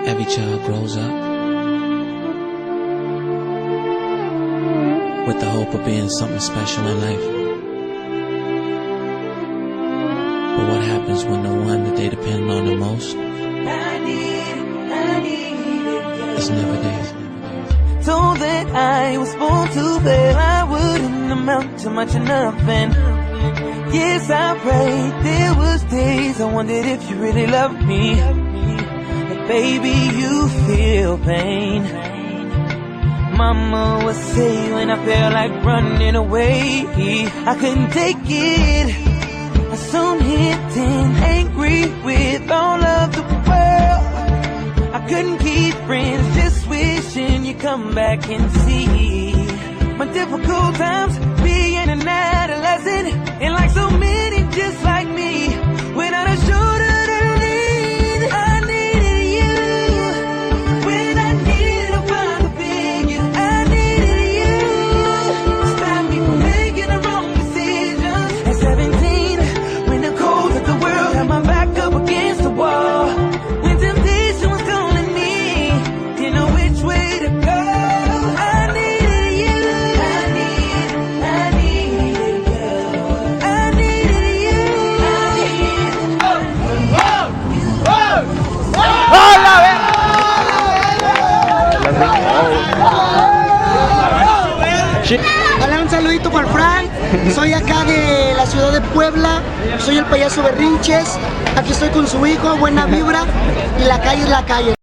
Every child grows up with the hope of being something special in life. But what happens when the one that they depend on the most is never there? Told that I was born to fail, I wouldn't amount to much of nothing. Yes, I prayed, there was days I wondered if you really loved me. But baby, you feel pain. Mama would say when I felt like running away, I couldn't take it. I soon hit 10, angry with all of the world. I couldn't keep friends, just wishing you'd come back and see my difficult times being an adolescent. And like so many just like me, without a shoulder to lean, I needed you. When I needed a father figure, I needed you to stop me from making the wrong decisions. At 17, when the cold of the world had my back up against the wall, when temptation was calling me, didn't know which way to go. I needed you. I needed you. I needed you. Hola, un saludito por Frank. Soy acá de la ciudad de Puebla. Soy el payaso Berrinches. Aquí estoy con su hijo, buena vibra. Y la calle es la calle.